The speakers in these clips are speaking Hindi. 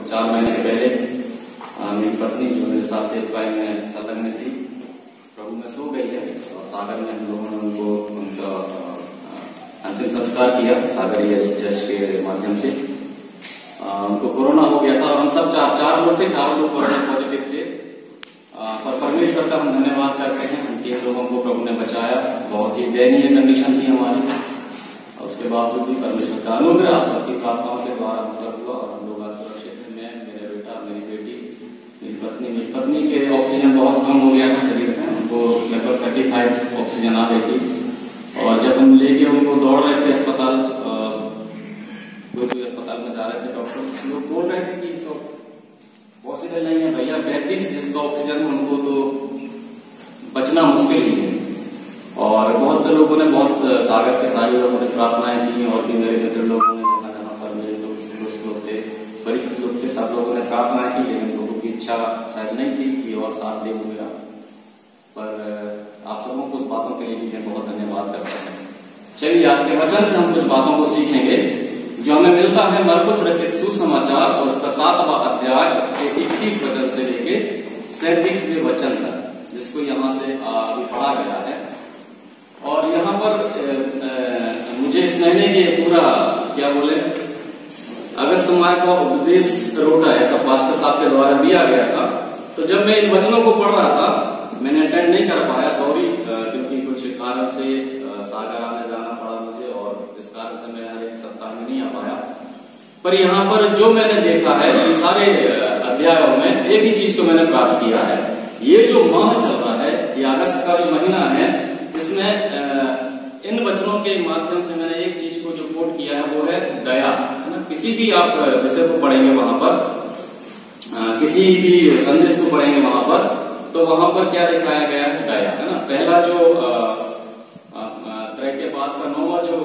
4 महीने के पहले मेरी पत्नी जो मेरे साथ सेवकाई में संलग्न थी, प्रभु में सो गई है और सागर में हम लोगों ने उनका अंतिम संस्कार किया सागरीय चर्च के माध्यम से। उनको कोरोना हो गया था और हम सब चार लोग थे, 4 लोग कोरोना पॉजिटिव थे। पर परमेश्वर का हम धन्यवाद करते हैं, हम 3 लोगों को प्रभु ने बचाया। बहुत ही दयनीय कंडीशन थी हमारी, उसके बावजूद भी परमेश्वर का अनुग्रह आप सबकी प्रार्थनाओं के द्वारा मतलब हुआ और हम लोग आज सुरक्षित हैं। मैं, मेरे बेटा, मेरी बेटी, मेरी पत्नी के ऑक्सीजन बहुत कम हो गया था शरीर में, उनको लगभग 35 ऑक्सीजन आ गई थी। और जब हम लेके उनको दौड़ रहे थे अस्पताल, कोई अस्पताल में जा रहे थे, डॉक्टर लोग बोल रहे थे कि तो पॉसिबल नहीं है भैया, 35 जिसका ऑक्सीजन उनको तो बचना मुश्किल ही है। और बहुत लोगों ने, बहुत सागर के सारे लोगों ने प्रार्थनाएं की और भी मेरे मित्र लोगों ने, जहाँ पर मेरे दोस्त लोग थे, परिचित लोग थे, सब लोगों ने प्रार्थना की, लेकिन लोगों की इच्छा शायद नहीं थी कि और साथ दे मेरा। पर आप सबों को उस बातों के लिए भी मैं बहुत धन्यवाद करता हूँ। चलिए आज के वचन से हम कुछ बातों को सीखेंगे जो हमें मिलता है मरकुस रचित सुसमाचार और उसका 7वां अध्याय, उसके 21 वचन से लेके 37वें वचन तक, जिसको यहाँ से अभी पढ़ा गया है। और यहाँ पर मुझे इस महीने के पूरा क्या बोले अगस्त माह का उपदेश रोटा ऐसा पास्टर साहब के द्वारा दिया गया था। तो जब मैं इन वचनों को पढ़ रहा था, मैंने अटेंड नहीं कर पाया, सॉरी, क्योंकि कुछ कारण से सागर आने जाना पड़ा मुझे और इस कारण से मैं हर एक सप्ताह में नहीं आ पाया। पर यहाँ पर जो मैंने देखा है इन सारे अध्यायों में एक ही चीज को मैंने प्राप्त किया है। ये जो माह चल रहा है, ये अगस्त का जो महीना है, इसमें इन वचनों के माध्यम से मैंने एक चीज को जो कोट किया है वो है दया, है ना। किसी भी आप विषय को पढ़ेंगे वहां पर, किसी भी संदेश को पढ़ेंगे वहां पर, तो वहां पर क्या दिखाया गया है? दया, है ना। पहला जो त्रय के बाद का 9वां जो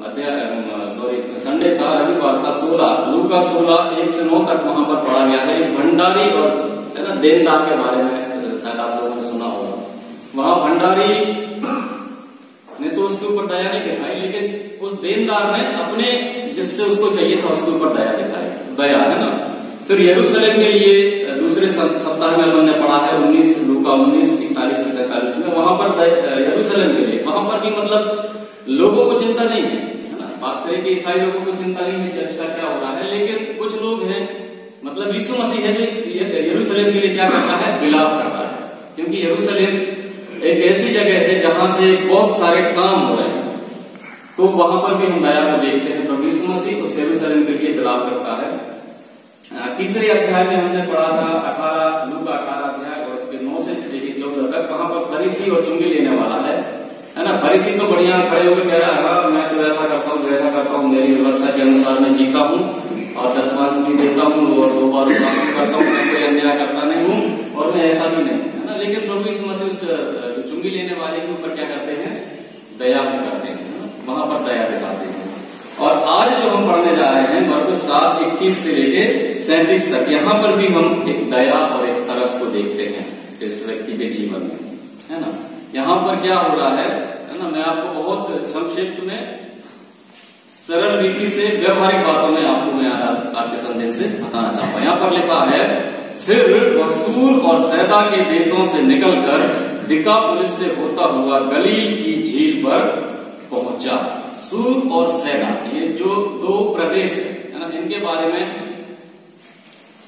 अध्याय, सॉरी संडे था, रविवार था, 16 लूका 16 1 से 9 तक वहां पर पढ़ा गया है। एक भंडारी और, है ना, देनदार के बारे में शायद आप लोगों ने सुना होगा। वहां भंडारी ने तो उसके ऊपर दया नहीं दिखाई, लेकिन उस देनदार ने अपने जिससे उसको चाहिए था उसके ऊपर दया दिखाई, दया, है ना। फिर यरूशलेम के लिए दूसरे सप्ताह में हमने पढ़ा है 19 लूका 19 41 से 47 में। वहां पर यरूशलेम के लिए, वहां पर भी मतलब लोगों को चिंता नहीं है ना। बात करें कि ईसाई लोगों को चिंता नहीं है चर्च का क्या हो रहा है, लेकिन कुछ लोग हैं, मतलब यीशु मसीह है जो यरूशलेम के लिए क्या करता है? विलाप करता है। क्योंकि यरूशलेम एक ऐसी जगह है जहां से बहुत सारे काम हो रहे हैं, तो वहां पर भी हम दया को देखते हैं। प्रभु यीशु मसीह उस यरूशलेम के लिए विलाप करता है। तीसरे अध्याय में हमने पढ़ा था 18 लूका 18 अध्याय और उसके 9 से 14 तक, वहां पर फरीसी और चुंगी लेने वाला है ना। फरीसी तो बढ़िया खड़े होकर कह रहा है, मैं तो ऐसा करता हूँ वैसा करता हूँ, मेरी व्यवस्था के अनुसार मैं जीता हूँ और 10 भी देता हूँ और 2 बार करता हूँ, मैं कोई अन्याय करता नहीं हूँ और मैं ऐसा भी नहीं, है ना। लेकिन प्रभु यीशु मसीह चुंगी लेने वाले के ऊपर क्या करते हैं? दया भी करते हैं, वहां पर दया दिखाते हैं। और आज जो हम पढ़ने जा रहे हैं मरकुस 7:21 से लेके 37 तक, यहाँ पर भी हम एक दया और एक तरस को देखते हैं इस व्यक्ति के जीवन में, है ना। यहाँ पर क्या हो रहा है ना, मैं आपको बहुत संक्षिप्त में सरल रीति से व्यवहारिक बातों में आपको मैं आज के संदेश से बताना चाहता हूँ। यहाँ पर लिखा है, फिर वह सूर और सैदा के देशों से निकलकर दिकापुलिस से होता हुआ गलील की झील पर पहुंचा। सूर और सैदा ये जो 2 प्रदेश है ना, इनके बारे में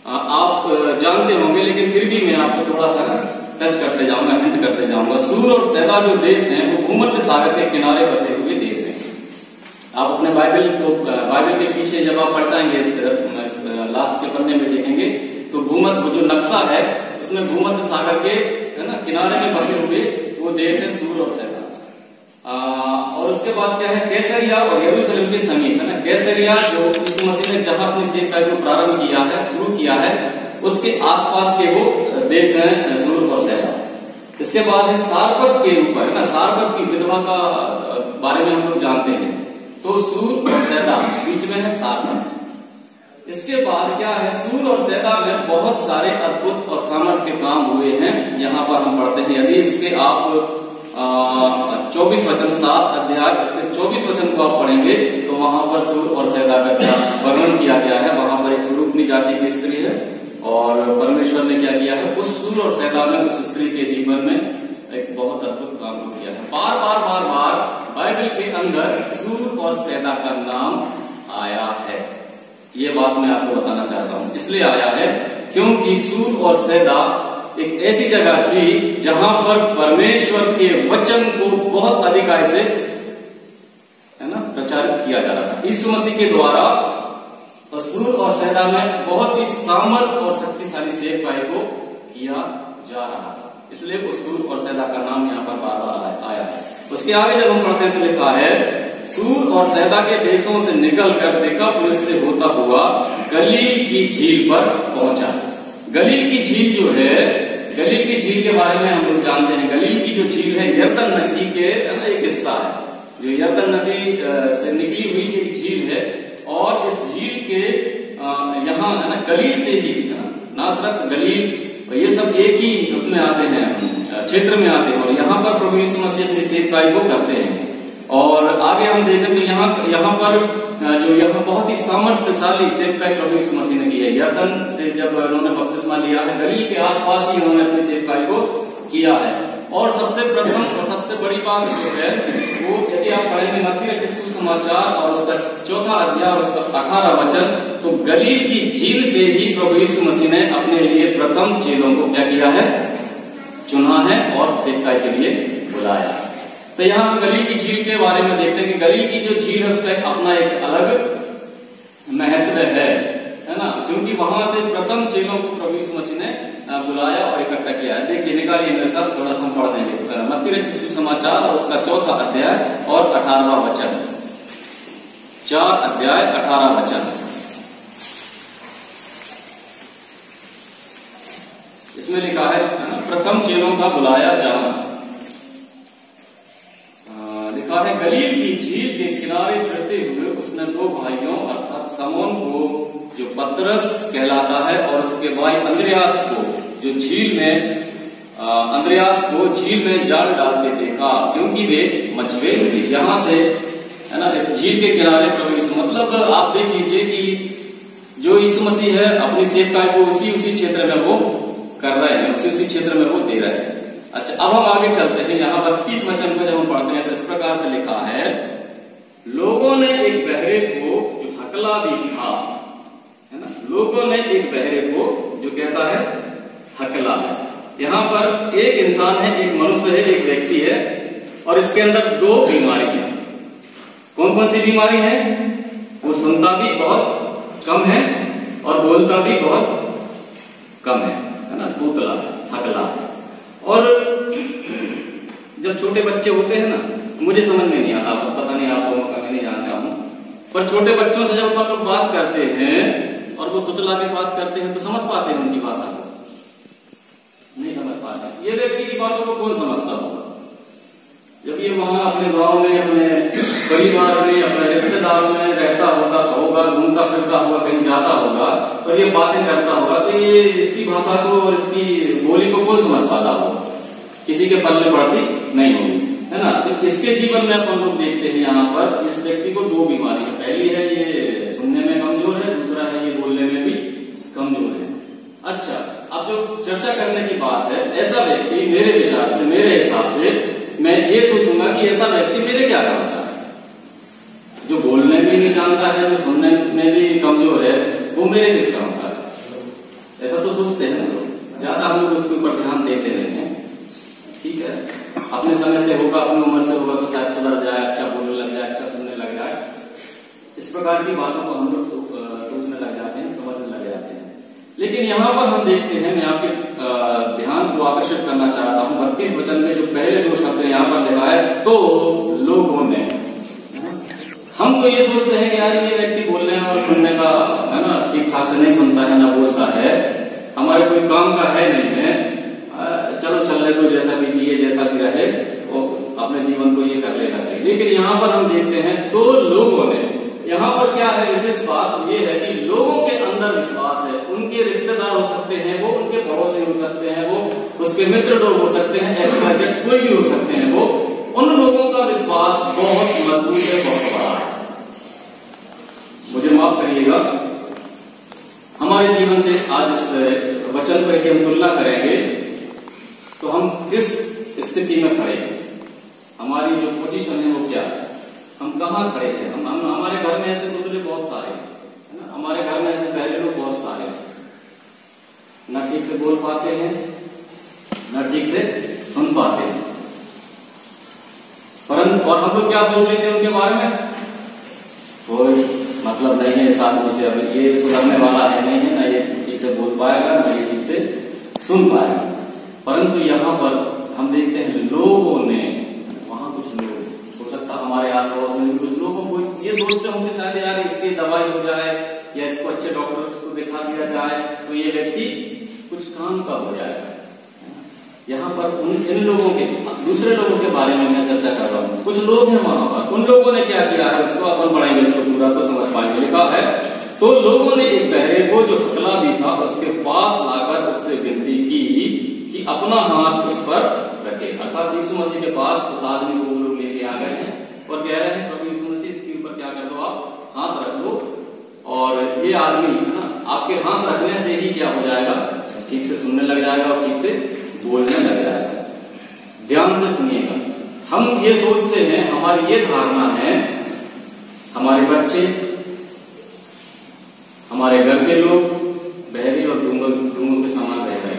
आप जानते होंगे, लेकिन फिर भी मैं आपको थोड़ा सा टच करते जाऊंगा, हिंट करते जाऊंगा। सूर और सैदा जो देश हैं वो भूमध्य सागर के किनारे बसे हुए देश हैं। आप अपने बाइबल के पीछे जब आप पलटाएंगे, लास्ट के पन्ने में देखेंगे तो भूमध्य जो नक्शा है उसमें भूमध्य सागर के, है ना, किनारे में बसे हुए वो देश है सूर और सैदा। और उसके बाद क्या है? कैसरिया और यरूशलेम के समीप, है ना। कैसरिया जो यीशु मसीह ने जहां अपनी सेवकाई को प्रारंभ किया है, शुरू किया है, उसके आसपास के वो देश हैं सूर और सैदा। इसके बाद है सारपत के ऊपर, है ना, सारपत की विधवा का बारे में हम लोग जानते हैं, तो सूर और सैदा बीच में है सारपत। इसके बाद क्या है? सूर और सैदा में बहुत सारे अद्भुत और सामर्थ्य के काम हुए हैं। यहाँ पर हम पढ़ते हैं, यदि इसके आप 24 वचन 7 अध्याय उसके 24 वचन को आप पढ़ेंगे तो वहां पर सूर और सैदा का वर्णन किया गया है। वहां पर एक स्वरूप छोटी जाति की स्त्री है और परमेश्वर ने क्या किया है, उस सूर और सैदा में, उस स्त्री के जीवन में एक बहुत अद्भुत काम को किया है। बार बार बार बार बाइबल के अंदर सूर और सैदा का नाम आया है। ये बात मैं आपको बताना चाहता हूं। इसलिए आया है क्योंकि सूर और सैदा एक ऐसी जगह थी जहां पर परमेश्वर के वचन को बहुत अधिक से, है ना, प्रचारित किया जा रहा था। यीशु मसीह के द्वारा और सूर और सैदा में बहुत ही सामर्थ और शक्तिशाली सेवकाई को किया जा रहा था। इसलिए वो सूर और सैदा का नाम यहाँ पर बार बार आया है। उसके आगे जब हम पढ़ते हैं तो लिखा है, सूर और सैदा के देशों से निकलकर देकापुलिस से होता हुआ गलील की झील पर पहुंचा। गलील की झील जो है, गलील की झील के बारे में हम लोग जानते हैं। गलील की जो झील है यरदन नदी के एक हिस्सा है, जो यरदन नदी से निकली हुई एक झील है। और इस झील के यहाँ है ना, गलील से ही नासरत, गलील, ये सब एक ही उसमें आते हैं, क्षेत्र में आते हैं। और यहाँ पर प्रभु यीशु मसीह अपनी सेवकाई को करते हैं। और आगे हम देखें तो यहाँ पर जो यहाँ बहुत ही सामर्थ्यशाली सेवकाई प्रभु यीशु मसीह ने की है। यरदन से जब उन्होंने बपतिस्मा लिया है, गलील के आसपास ही उन्होंने अपनी सेवकाई को किया है। और सबसे प्रथम और सबसे बड़ी बात जो है वो, यदि आप पढ़ेंगे मत्ती रचित सुसमाचार और उसका 4 अध्याय और उसका 18 वचन, तो गलील की झील से ही प्रभु यीशु मसीह ने अपने लिए प्रथम चेलों को क्या किया है, चुना है और सेवकाई के लिए बुलाया। तो यहाँ गलील की झील के बारे में देखते हैं कि गलील की जो झील है उसका अपना एक अलग महत्व है ना, क्योंकि वहां से प्रथम चेलों को प्रभु यीशु मसीह ने बुलाया और इकट्ठा किया है। देखिए, निकालिए मेरे साथ, थोड़ा सा हम पढ़ देंगे मत्ती रचित सुसमाचार और उसका 4 अध्याय और 18वां वचन। 4 अध्याय 18 वचन। इसमें लिखा है प्रथम चेलों का बुलाया जाना। लिखा है, गलील की झील के किनारे फिरते हुए उसने 2 भाइयों अर्थात समौन को, जो पतरस कहलाता है, और उसके भाई अंद्रयास को, जो झील में अंद्रयास को झील में जाल डालते देखा, क्योंकि वे मछुए थे। यहां से, है ना, इस झील के किनारे प्रभु यीशु, मतलब आप देख लीजिए कि जो यीशु मसीह है अपनी सेवकाई को उसी क्षेत्र में वो कर रहे हैं, उसी क्षेत्र में वो दे रहे हैं। अच्छा, अब हम आगे चलते हैं। यहाँ 32 वचन को जब हम पढ़ते हैं तो इस प्रकार से लिखा है, लोगों ने एक बहरे को, जो हकला भी था, है ना, लोगों ने एक बहरे को, जो कैसा है, हकला है। यहाँ पर एक इंसान है, एक मनुष्य है, एक व्यक्ति है, और इसके अंदर 2 बीमारी है। कौन कौन सी बीमारी है? वो सुनता भी बहुत कम है और बोलता भी बहुत कम है ना, तूतला, हकला। और जब छोटे बच्चे होते हैं ना, मुझे समझ में नहीं आता, पता नहीं आप लोगों का, मैं नहीं जानता हूं, पर छोटे बच्चों से जब हम लोग बात करते हैं और वो तुतला के बात करते हैं तो समझ पाते हैं उनकी भाषा को? नहीं समझ पाते। ये व्यक्ति की बातों को कौन समझता होगा? जब ये वहां अपने गांव में, अपने परिवार में, अपने रिश्तेदारों में रहता होगा, घूमता फिरता होगा, कहीं जाता होगा और ये बातें करता होगा, तो ये इसकी भाषा को और इसकी बोली को कौन समझ पाता होगा? किसी के पल्ले पड़ती नहीं होगी, है ना। तो इसके जीवन में अपन लोग देखते हैं यहाँ पर इस व्यक्ति को 2 बीमारी है। पहली है ये सुनने में कमजोर है, दूसरा है ये बोलने में भी कमजोर है। अच्छा, अब जो चर्चा करने की बात है, ऐसा व्यक्ति मेरे विचार से, मेरे हिसाब से मैं ये सोचूंगा कि ऐसा व्यक्ति मेरे क्या करता है? जो बोलने में नहीं जानता है, जो सुनने में भी कमजोर है, वो मेरे किस काम का है? ऐसा तो सोचते हैं ना लोग। ज्यादा हम लोग उसके ऊपर ध्यान देते नहीं है। ठीक है, अपने समय से होगा, अपनी उम्र से होगा तो शायद सुधर जाए, अच्छा बोलने लग जाए, अच्छा सुनने लग जाए। इस प्रकार की बातों को हम लोग सोचने लग जाते हैं, समझने लग जाते हैं। लेकिन यहाँ पर हम देखते हैं, मैं आपके ध्यान को आकर्षित करना चाहता हूँ 32 वचन में जो पहले 2 शब्द यहाँ पर लिखा है, तो लोगों ने। हम तो ये सोचते हैं कि यार ये व्यक्ति बोलने और सुनने का, है ना, ठीक ठाक से नहीं सुनता है, ना बोलता है, हमारे कोई काम का है नहीं है, चलो चलने दो, जैसा भी जिए, जैसा भी रहे, वो अपने जीवन को ये कर लेना चाहिए। लेकिन यहाँ पर हम देखते हैं 2 लोगों ने। यहाँ पर क्या है, विशेष बात ये है कि लोगों के अंदर विश्वास है। उनके रिश्तेदार हो सकते हैं, वो उनके पड़ोसी हो सकते हैं, वो उसके मित्र लोग हो सकते हैं, एक्सपर्ट कोई भी हो सकते हैं, वो उन लोगों का विश्वास बहुत मजबूत है, बहुत बड़ा है। मुझे माफ करिएगा, हमारे जीवन से आज इस वचन पर हम तुलना करेंगे तो हम किस स्थिति में खड़े हैं, हमारी जो पोजीशन है वो क्या है, हम कहाँ खड़े हैं। हम हमारे घर में ऐसे दुबले बहुत सारे हैं, है ना, हमारे घर में ऐसे पहले लोग बहुत सारे हैं, न ठीक से बोल पाते हैं, न ठीक से सुन पाते हैं, परंतु और हम लोग क्या सोच लेते हैं उनके बारे में, कोई मतलब नहीं है इस आदमी से, अब ये सुधरने वाला है नहीं है, ना ये ठीक से बोल पाएगा, ना ये ठीक से सुन पाएगा। परंतु यहाँ पर हम देखते हैं लोगों ने, वहां कुछ लोग, हो सकता हमारे आस पड़ोस में कुछ लोगों को ये सोचते होंगे शायद यार इसकी दवाई हो जाए या इसको अच्छे डॉक्टर को दिखा दिया जाए तो ये व्यक्ति कुछ काम का हो जाएगा। यहाँ पर इन लोगों के, दूसरे लोगों के बारे में मैं चर्चा कर रहा हूँ। कुछ लोग हैं वहां पर, उन लोगों ने क्या किया है उसको अपन पढ़ेंगे, इसको पूरा तो समझ पाएंगे। लिखा है तो लोगों ने एक बहरे को जो हकला भी था उसके पास लाकर उससे विनती की कि अपना हाथ उस पर रखे। अर्थात यीशु मसीह के पास उस आदमी को वो लोग लेके आ गए हैं और कह रहे हैं प्रभु यीशु मसीह इसके ऊपर क्या कर दो, आप हाथ रख दो और ये आदमी है ना आपके हाथ रखने से ही क्या हो जाएगा, ठीक से सुनने लग जाएगा और ठीक से बोलने लग जाएगा। ध्यान से सुनिएगा, हम ये सोचते हैं, हमारी ये धारणा है, हमारे बच्चे, हमारे घर के लोग बहरे और गूंगों के समान रह गए,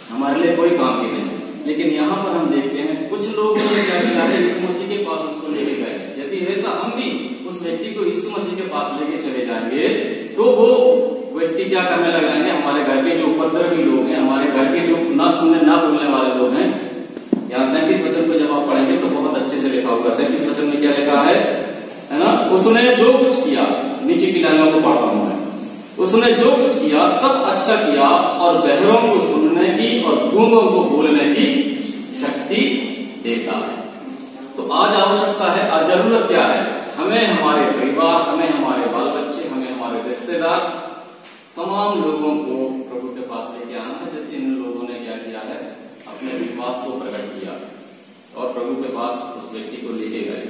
हमारे लिए कोई काम की नहीं। लेकिन यहाँ पर हम देखते हैं कुछ लोगों ने क्या किया है, यीशु मसीह के पास उसको लेके गए। यदि ऐसा हम भी उस व्यक्ति को यीशु मसीह के पास लेके चले जाएंगे तो वो व्यक्ति क्या करने लग जाएंगे, हमारे घर के जो उपद्रवी लोग हैं, हमारे घर के जो ना सुनने ना बोलने वाले लोग हैं। यहाँ 37 वचन को जब आप पढ़ेंगे तो बहुत अच्छे से लिखा होगा। 37 वचन में क्या लिखा है ना, उसने जो कुछ किया, नीचे की लाइनों को पढ़ता हूं मैं, उसने जो कुछ किया सब अच्छा किया और बहरों को सुनने की और गूंगों को बोलने की शक्ति देता है। तो आज आवश्यकता है, आज जरूरत क्या है, हमें हमारे परिवार, हमें हमारे बाल बच्चे, हमें हमारे रिश्तेदार, तमाम लोगों को प्रभु के पास लेके आना है। जैसे इन लोगों ने क्या किया है, अपने विश्वास को प्रकट किया और प्रभु के पास उस व्यक्ति को लेके गए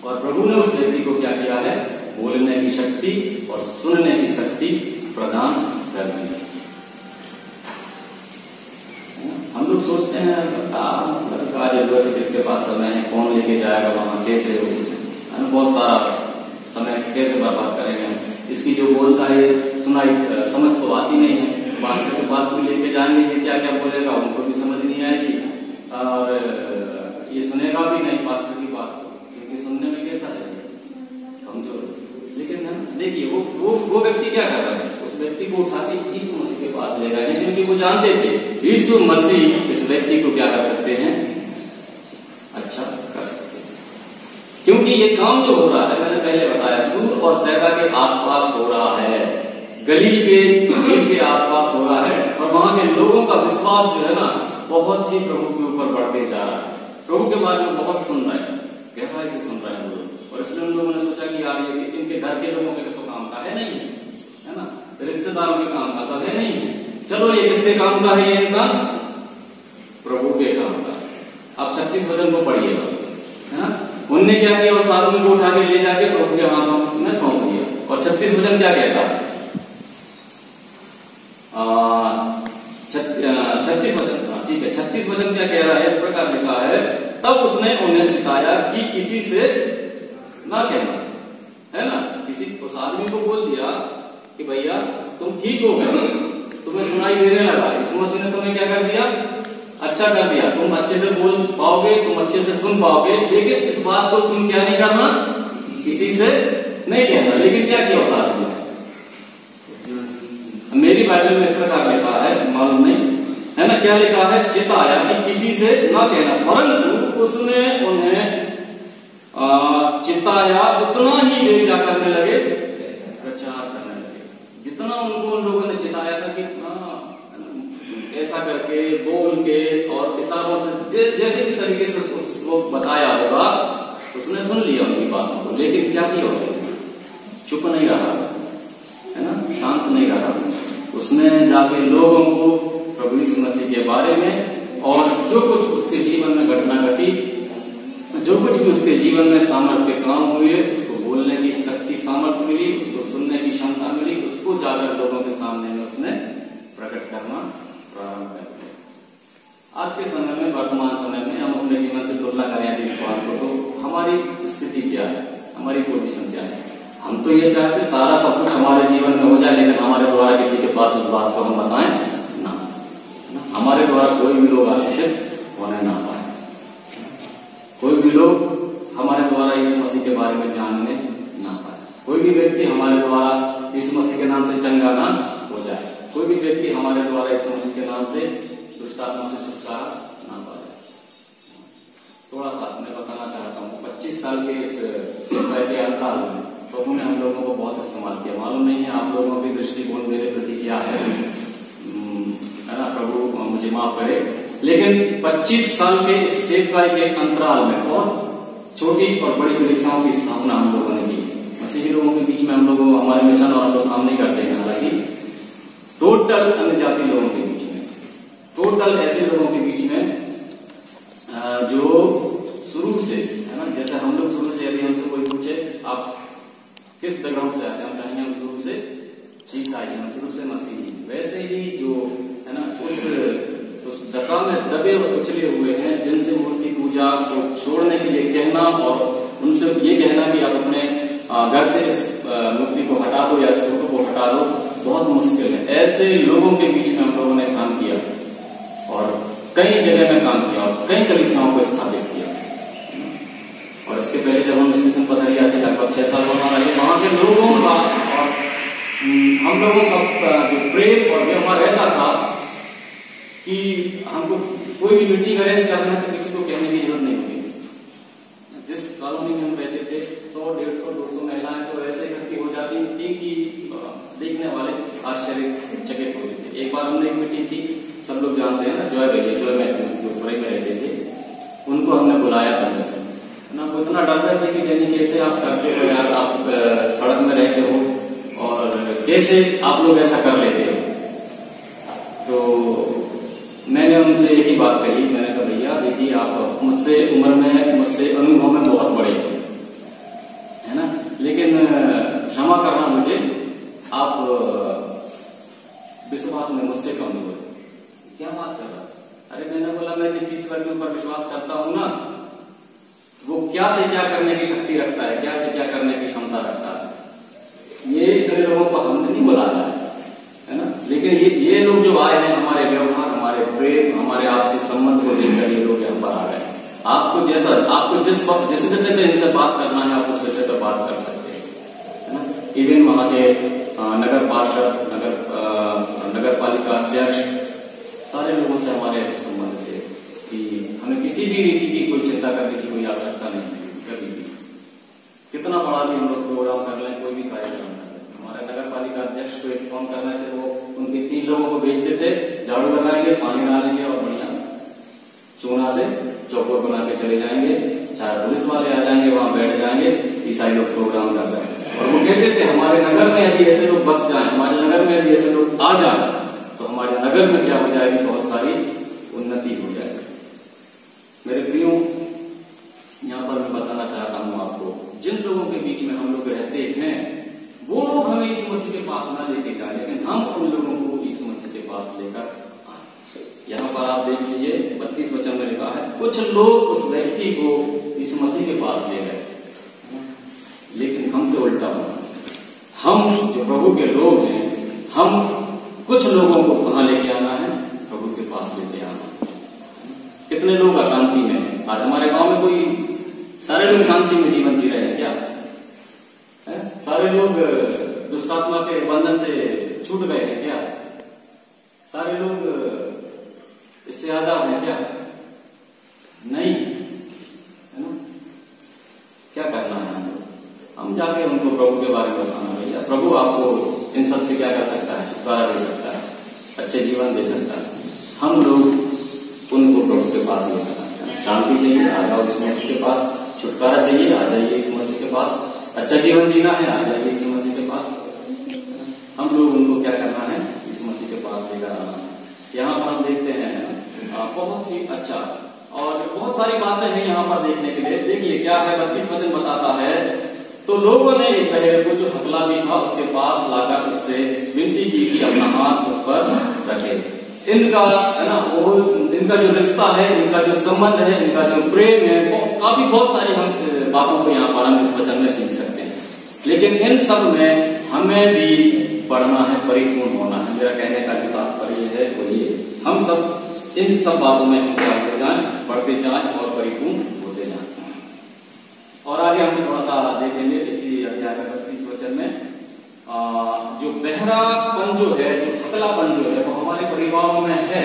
और प्रभु ने उस व्यक्ति को क्या किया है, बोलने की शक्ति और सुनने की शक्ति प्रदान कर दी। हम लोग सोचते हैं क्या जरूरत है, किसके पास समय है, कौन लेके जाएगा वहां, कैसे हो, बहुत सारा समय कैसे बर्बाद करेंगे, इसकी जो बोलता है सुनाई समझ तो आती नहीं है। पास्टर के पास भी लेके जाएंगे, ये क्या क्या बोलेगा उनको भी समझ नहीं आएगी और ये सुनेगा भी नहीं पास्टर की बात, क्योंकि सुनने में कैसा है, कमजोर। लेकिन देखिए वो व्यक्ति क्या कर रहा है, उस व्यक्ति को उठा के यीशु मसीह के पास ले गए, क्योंकि वो जानते थे यीशु मसीह इस व्यक्ति को क्या कर सकते हैं, अच्छा कर सकते हैं। क्योंकि ये काम जो हो रहा है, मैंने पहले बताया, सूर और सैदा के आसपास हो रहा है, गलील के झील के आसपास हो रहा है और वहां के लोगों का विश्वास जो है ना बहुत ही प्रभु के ऊपर बढ़ते जा रहा है। प्रभु के बारे में बहुत सुन रहे हैं, गहराई से सुन रहे हैं लोग, और इसलिए उन लोगों ने सोचा कि यार ये इनके घर के लोगों के तो काम का है नहीं है ना, रिश्तेदारों के काम का तो है नहीं है, चलो ये किसके काम का है, ये इंसान प्रभु के काम का। आप 36 वचन को पढ़िएगा, है ना, उनने क्या किया, उस आदमी को उठा के ले जाके प्रभु के हाथों में सौंप दिया। और 36 वचन क्या कहता है, 36 वचन, ठीक है, 36 वचन क्या कह रहा है, इस प्रकार लिखा है, तब उसने उन्हें चिताया कि किसी से ना कहना, है ना, किसी उस आदमी को बोल दिया कि भैया तुम ठीक हो गए, तुम्हें सुनाई देने लगा, यीशु मसीह ने तुम्हें क्या कर दिया, अच्छा कर दिया, तुम अच्छे से बोल पाओगे, तुम अच्छे से सुन पाओगे, लेकिन इस बात को तुम क्या नहीं करना, किसी से नहीं कहना। लेकिन क्या किया उस आदमी ने, मेरी बाइबल में इस प्रकार लिखा है, मालूम नहीं है ना क्या लिखा है, चिताया कि किसी से ना कहना, परंतु उसने उन्हें चिताया, उतना ही वे क्या करने लगे, प्रचार करने लगे। जितना उनको उन लोगों ने चिताया था कि ऐसा करके, बोल के और इशारों से, जैसे भी तरीके से उसको बताया होगा, उसने सुन लिया उनकी बातों को। लेकिन क्या किया उसने, चुप नहीं रहा, है ना, शांत नहीं रहा, उसने जाके लोगों को प्रभु यीशु मसीह के बारे में और जो कुछ उसके जीवन में घटना घटी, जो कुछ भी उसके जीवन में सामर्थ्य के काम हुए, उसको बोलने की शक्ति सामर्थ्य मिली, उसको सुनने की क्षमता मिली, उसको जाकर हमारी पोजीशन क्या है। हम तो ये चाहते सारा सब कुछ हमारे जीवन में हो जाए, लेकिन हमारे द्वारा किसी के पास उस बात को हम बताएं ना, हमारे द्वारा कोई भी लोग आशीषित होने ना पाए, कोई भी लोग हमारे द्वारा यीशु मसीह के बारे में जानने ना पाए, कोई भी व्यक्ति हमारे द्वारा यीशु मसीह के नाम से चंगा ना हो जाए, कोई भी व्यक्ति हमारे द्वारा यीशु मसीह के नाम से दुष्ट आत्मा से छुटकारा ना पाए। थोड़ा सा मैं बताना चाहता हूँ, 25 साल के इस सेवा के अंतराल में प्रभु ने हम लोगों को बहुत इस्तेमाल किया। मालूम नहीं है आप लोगों की दृष्टिकोण मेरे प्रति क्या है ना, प्रभु मुझे माफ करे, लेकिन 25 साल के इस सेवा के अंतराल में बहुत छोटी और बड़ी कलीसियाओं की स्थापना हम लोगों ने की। मसीही लोगों के बीच में हम लोगों हमारे मिशन और हम लोग काम नहीं करते हैं, हालांकि टोटल अन्य जाति लोगों के बीच में, टोटल ऐसे लोगों के बीच में जो शुरू से है ना, जैसे हम लोग शुरू से, यदि हमसे कोई पूछे आप किस बैकग्राउंड से आते हैं, हम कहेंगे हम शुरू से ईसाई, हम शुरू से मसीही, वैसे ही जो है ना उस दशा में दबे और कुचले हुए हैं, जिनसे मूर्ति पूजा को छोड़ने के लिए कहना और उनसे ये कहना कि आप अपने घर से इस मूर्ति को हटा दो या इस फोटो को हटा दो, बहुत मुश्किल है। ऐसे लोगों के बीच में हम लोगों ने काम किया और कई जगह में काम किया और कई कलीसियाओं को स्थापित किया। और इसके पहले जब हम स्टेशन पधरिया थे, लगभग 6 साल होना लगे, वहां के लोगों का और हम लोगों का जो प्रेम और व्यवहार ऐसा था कि हमको कोई भी मीटिंग अरेंज करना है तो किसी को कहने की जरूरत नहीं होती। जिस कॉलोनी में हम रहते थे 100, 150, 200 महिलाएं तो ऐसे इकट्ठी हो जाती थी कि देखने वाले आश्चर्यचकित होते थे। एक बार हमने एक मीटिंग की, सब लोग जानते हैं ना, जॉय में जो पुणे में रहते थे, उनको हमने बुलाया था ना, वो इतना डर रहे थे कि यानी कैसे आप करते हो यार, आप सड़क में रहते हो और कैसे आप लोग ऐसा कर लेते हो। तो मैंने उनसे एक ही बात कही, मैंने कहा भैया देखिए आप मुझसे उम्र में, मुझसे अनुभव में बहुत बड़े है ना, लेकिन क्षमा करना मुझे, आप विश्वास में मुझसे कम हुए। क्या बात कर रहा? अरे मैंने बोला मैं जिस ईश्वर के ऊपर विश्वास करता हूं ना, वो क्या से क्या करने की शक्ति रखता है, क्या से क्या करने की क्षमता रखता है। ये इतने लोगों को हमने नहीं बुलाया है ना, लेकिन ये लोग जो आए हैं, हमारे व्यवहार, हमारे प्रेम, हमारे आपसी संबंध को देखकर ये लोग यहाँ पर आ गए। आपको जिस विषय पे इनसे बात करना है, आप उस विषय पर बात कर सकते हैं, है ना। इवन वहां के नगर पार्षद, नगर पालिका अध्यक्ष, सारे लोगों से हमारे ऐसे संबंध थे कि हमें किसी भी रीति की कोई चिंता करने की कोई आवश्यकता नहीं थी कभी भी। कितना बड़ा भी हम लोग प्रोग्राम कर लें, कोई भी कार्यक्रम कर लें, हमारे नगर पालिका अध्यक्ष को इन्फॉर्म करने से वो उनके 3 लोगों को भेजते थे, झाड़ू लगाएंगे, पानी डालेंगे और बढ़िया चूना से चौकोर बना के चले जाएंगे। 4 पुलिस वाले आ जाएंगे, वहां बैठ जाएंगे, ईसाई लोग प्रोग्राम कर रहे हैं। और वो कहते थे हमारे नगर में यदि ऐसे लोग बस जाए, हमारे नगर में यदि ऐसे लोग आ जाए तो हमारे नगर में क्या हो जाएगी, बहुत सारी उन्नति हो जाएगी। मेरे प्रियो, यहाँ पर मैं बताना चाहता हूँ आपको, जिन लोगों के बीच में हम लोग रहते हैं वो लोग हमें यीशु मसीह के पास ना लेके जाए, लेकिन हम उन लोगों को यीशु मसीह के पास लेकर आए। यहाँ पर आप देख लीजिए 32 वचन में लिखा है, कुछ लोग उस व्यक्ति को यीशु मसीह के पास ले गए, लेकिन हमसे उल्टा हुआ। हम जो प्रभु के लोग हैं, हम कुछ लोगों को कहां लेके आना है, प्रभु के पास लेके आना। कितने लोग अशांति में, आज हमारे गांव में कोई, सारे लोग शांति में जीवन जी रहे हैं क्या है? सारे लोग दुष्टात्मा के बंधन से छूट गए हैं क्या? सारे लोग इससे आजाद हैं क्या? नहीं, है ना। क्या करना है हम जाके उनको प्रभु के बारे में बताना, भैया प्रभु आपको इन सब से क्या कर सकता है, छुटकारा दे सकता है, अच्छे जीवन दे सकता है। हम लोग उनको प्रभु के पास लेकर आते हैं। शांति चाहिए, आ जाओ यीशु मसीह के पास। छुटकारा चाहिए, आ जाइए यीशु मसीह के पास। अच्छा जीवन जीना है, आ जाइए यीशु मसीह के पास। हम लोग उनको क्या करना है, यीशु मसीह के पास लेकर आना है। यहाँ पर हम देखते हैं बहुत ही अच्छा और बहुत सारी बातें हैं यहाँ पर देखने के लिए। देखिए क्या है, 32 वचन बताता है, तो लोगों ने एक बहरे को जो हकला भी था उसके पास लाकर उससे विनती की कि अपना हाथ उस पर रखे। इनका है ना, वो इनका जो रिश्ता है, इनका जो संबंध है, इनका जो प्रेम है, बहुत काफी बहुत सारी हम बातों को यहाँ पर हम इस वचन में सीख सकते हैं, लेकिन इन सब में हमें भी बढ़ना है, परिपूर्ण होना है। मेरा कहने का जो तात्पर्य है वो ये, हम सब इन सब बातों में हम बढ़ते जाएं, बढ़ते जाएं और परिपूर्ण होते जाएं। और आगे हम थोड़ा सा देखेंगे इसी अध्याय का 32 वचन में जो बहरापन जो है, जो पतलापन जो है वो हमारे परिवारों में है।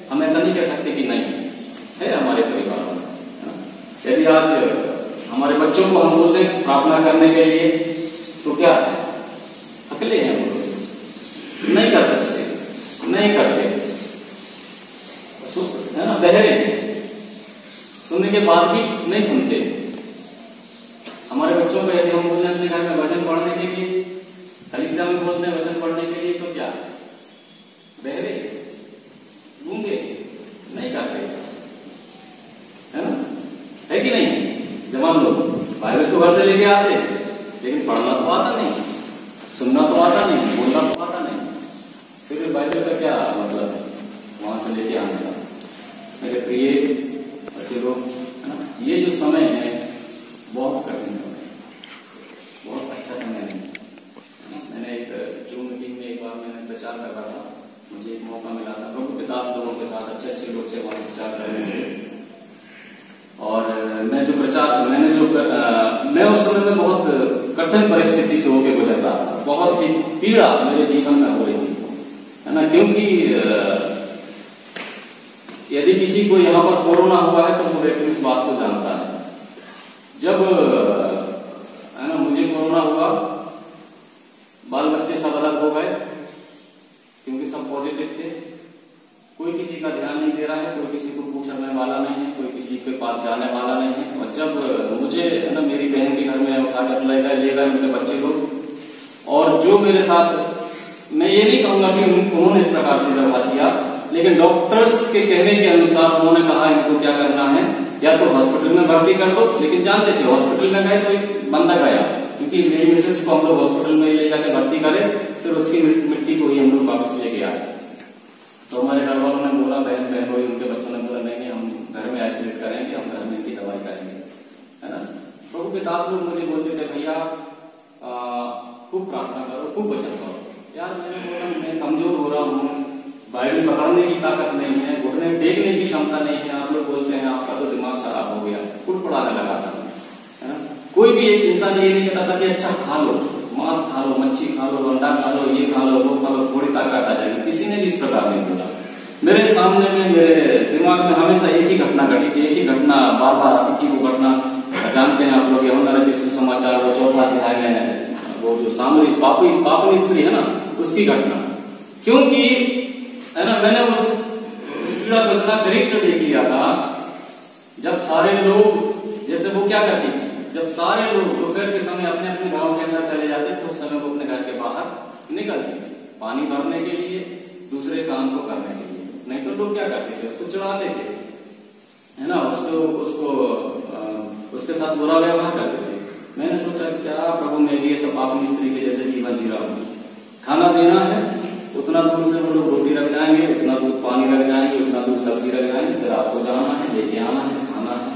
हम ऐसा नहीं कह सकते कि नहीं है हमारे परिवारों में। यदि आज हमारे बच्चों को हम बोलते हैं प्रार्थना करने के लिए, तो क्या है, अकेले हैं वो लोग, नहीं कर सकते, नहीं करते, है ना, बहरे सुनने के बाद भी नहीं सुनते। हमारे बच्चों को यदि हम बोलते हैं अपने घर में वचन पढ़ने के लिए, कलीसिया में बोलते हैं वचन पढ़ने के लिए, तो क्या बहरे, गूंगे, नहीं करते, है ना, है कि नहीं। जवान लोग बाइबल तो घर से लेके आते, लेकिन पढ़ना तो आता नहीं, सुनना तो आता नहीं, बोलना तो आता नहीं, फिर बाइबल का क्या मतलब है वहां से लेके आने का। मेरे प्रिय बच्चे लोग, ये जो समय है बहुत कठिन समय, बहुत अच्छा समय है। मैंने एक जूम मीटिंग में एक बार मैंने प्रचार कर रहा था, मुझे एक मौका मिला था प्रभु के दास लोगों के साथ, अच्छे अच्छे लोग से वहां प्रचार करने के। और मैं जो प्रचार मैं उस समय में बहुत कठिन परिस्थिति से होकर गुजरता था, बहुत ही पीड़ा मेरे जीवन में हो रही थी, है ना, क्योंकि यदि किसी को यहाँ पर कोरोना हुआ है तो वो व्यक्ति उस बात को जानता है। जब है ना मुझे कोरोना हुआ, बाल बच्चे सब अलग हो गए क्योंकि सब पॉजिटिव थे, कोई किसी का ध्यान नहीं दे रहा है, कोई किसी को पूछने वाला नहीं है, कोई किसी के पास जाने वाला नहीं है। और जब मुझे है ना मेरी बहन के घर में उठाकर ले गए मेरे बच्चे लोग, और जो मेरे साथ, मैं ये नहीं कहूंगा कि उन्होंने इस प्रकार से व्यवहार किया, लेकिन डॉक्टर्स के कहने के अनुसार उन्होंने कहा इनको क्या करना है, या तो हॉस्पिटल में भर्ती कर दो। लेकिन जान लेते हॉस्पिटल में गए तो एक बंदा गया, क्योंकि मेरी मिसेस को हम लोग हॉस्पिटल में ले जाकर भर्ती करे, फिर उसकी मिट्टी को ही हम लोग वापस लेके आए। तो हमारे घर वालों ने बोला, बहन हुई, उनके बच्चों ने बोला नहीं हम घर में आइसोलेट करेंगे, हम घर में इनकी दवाई करेंगे, है ना। प्रभु के दास लोग मुझे बोलते थे भैया खूब प्रार्थना करो, खूब वचन करो। यार मैंने बोला मैं कमजोर हो रहा हूँ, बाइबल पकड़ने की ताकत नहीं है, घुटने टेकने की क्षमता नहीं है। आप लोग बोलते हैं आपका तो दिमाग खराब हो गया, कुड़कुड़ाने लगा था, है ना। कोई भी एक इंसान ये नहीं कहता था कि अच्छा खा लो, मांस खा लो, मच्छी खा लो, अंडा खा लो, ये खा लो, वो खा लो, थोड़ी ताकत आ जाएगी। किसी ने भी इस प्रकार नहीं बोला। मेरे सामने में, मेरे दिमाग में हमेशा एक ही घटना घटी थी, एक ही घटना बार बार आती थी। वो घटना जानते हैं आप लोग, यूहन्ना रचित सुसमाचार वो 4वां अध्याय में वो जो सामरी पापनी स्त्री है ना, उसकी घटना। क्योंकि है ना मैंने उस पीड़ा को इतना करीब से देख लिया था, जब सारे लोग, जैसे वो क्या करती थी, जब सारे लोग दोपहर के समय अपने अपने घरों के अंदर चले जाते थे, उस समय वो अपने घर के बाहर निकलती, पानी भरने के लिए, दूसरे काम को करने के लिए। नहीं तो लोग क्या करते थे, उसको चढ़ाते थे, है ना, उसके साथ बुरा व्यवहार करते थे। मैंने सोचा क्या प्रभु मैं भी ये सब अपनी स्त्री के जैसे जीवन जी रहा हूँ। खाना देना है, उतना दूर से वो लोग रोटी रख जाएंगे, उतना दूर पानी रख जाएंगे, उतना दूर सब्जी रख जाएंगे, फिर आपको जाना है, लेके आना है, खाना है।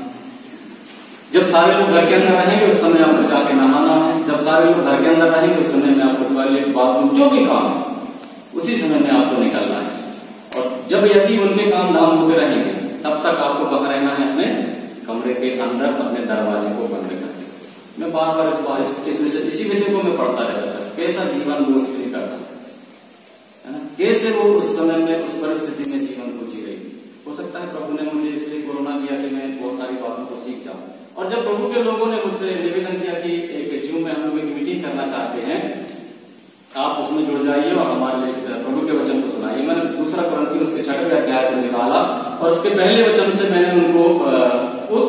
जब सारे लोग घर के अंदर रहेंगे उस समय आपको जाके नहाना है, जब सारे लोग घर के अंदर रहेंगे उस समय में आपको टॉयलेट, बाथरूम, जो भी काम है उसी समय में आपको निकलना है। और जब यदि उनके काम धाम होते रहेंगे तब तक आपको पकड़ रहना है अपने कमरे के अंदर, अपने दरवाजे को बंद करके। मैं बार बार इसी विषय को मैं पढ़ता रहता था, कैसा जीवन वो स्त्री का था, है ना, कैसे वो उस समय में उस परिस्थिति में जीवन को जी रही थी। हो सकता है प्रभु ने मुझे इसलिए कोरोना दिया कि मैं बहुत सारी बातों को सीख जाऊं। और जब प्रभु के लोगों ने मुझसे निवेदन किया कि एक जूम में हम लोग एक मीटिंग करना चाहते हैं, आप उसमें जुड़ जाइए और हमारे लिए प्रभु के वचन को सुनाइए, मैंने 2 कुरिन्थियों उसके 6वें अध्याय को निकाला और उसके पहले वचन से मैंने उनको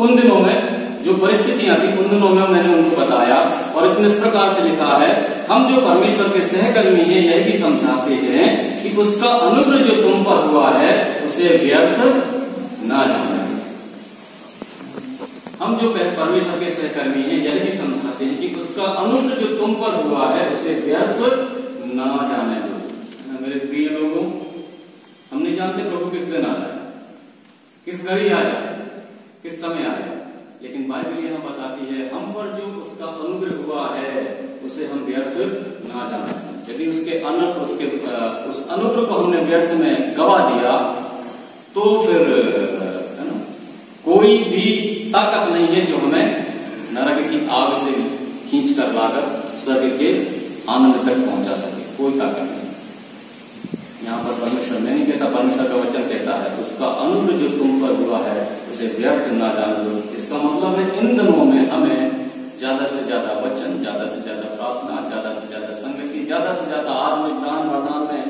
उन दिनों में जो परिस्थितियां थी उन दिनों में मैंने उनको बताया। और इसमें इस प्रकार से लिखा है, हम जो परमेश्वर के सहकर्मी हैं यह भी समझाते हैं कि उसका अनुग्रह जो तुम पर हुआ है उसे व्यर्थ ना जाने। हम जो परमेश्वर के सहकर्मी हैं यह भी समझाते हैं कि उसका अनुग्रह जो तुम पर हुआ है उसे व्यर्थ ना जाने दो। मेरे प्रिय लोगों, हम नहीं जानते प्रभु किस दिन आ जाए, किस घड़ी आ जाए, किस समय आ जाए, लेकिन बाइबल यह बताती है हम पर जो उसका अनुग्रह हुआ है उसे हम व्यर्थ ना जाने। यदि उस अनुग्रह को हमने व्यर्थ में गवा दिया तो फिर है ना, कोई भी ताकत नहीं है जो हमें नरक की आग से खींच कर लाकर स्वर्ग के आनंद तक पहुंचा सके, कोई ताकत नहीं। यहाँ पर परमेश्वर मैं नहीं कहता, परमेश्वर का वचन कहता है उसका अनुग्रह जो तुम पर हुआ है उसे व्यर्थ ना जाने दो। इसका मतलब है इन दिनों में हमें ज्यादा से ज्यादा वचन, ज्यादा से ज्यादा प्रार्थना, ज्यादा से ज्यादा संगति, ज्यादा से ज्यादा आत्मिक ज्ञान वर्तमान में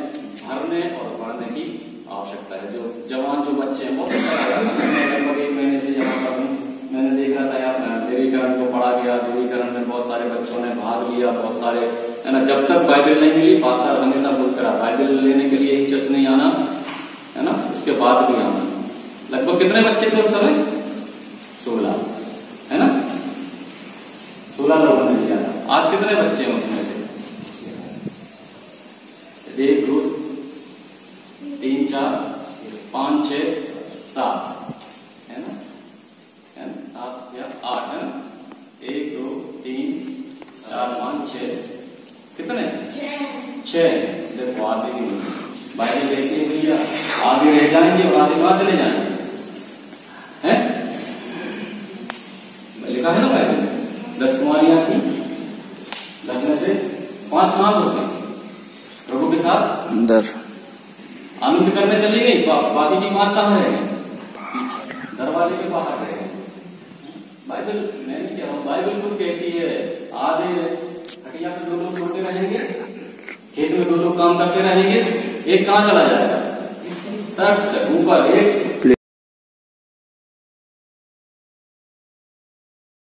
भरने और बढ़ने की आवश्यकता है। जो जवान जो बच्चे हैं बहुत अच्छा लगा, मैं लगभग 1 महीने से यहाँ पर हूँ, मैंने देखा था यहाँ देवीकरण को पढ़ा गया, देवीकरण में बहुत सारे बच्चों ने भाग लिया, बहुत सारे है ना। जब तक बाइबल नहीं मिली पास्टर हमेशा बोलते रहा बाइबल लेने के लिए ही चर्च नहीं आना, है ना, उसके बाद भी आना। लगभग कितने बच्चे थे उस समय? 16, है ना, 16 लोगों ने लिया था। आज कितने बच्चे हैं उसमें से? 1 2 3 4 5 6 7, है ना, 7 या 8, है ना, 1 2 3 4 5 6, कितने? 6। देखो आधे भी नहीं, बाइबल देखिए भैया, आधे रह जाएंगे और आधे कहाँ चले जाएंगे, हैं? लिखा है ना बाइबल में 10 कुमारियां थी, 10 में से 5 कहाँ घुस गई प्रभु के साथ अंदर आनंद करने चली गई, बाकी की 5 कहाँ रह गए? दरवाजे के बाहर रह गए। बाइबल मैं नहीं कह रहा हूँ, बाइबल तो कहती है आधे हटिया पे 2 लोग सोते रहेंगे, खेत में 2 लोग काम करते रहेंगे, एक कहाँ चला जाएगा? सर ऊपर, एक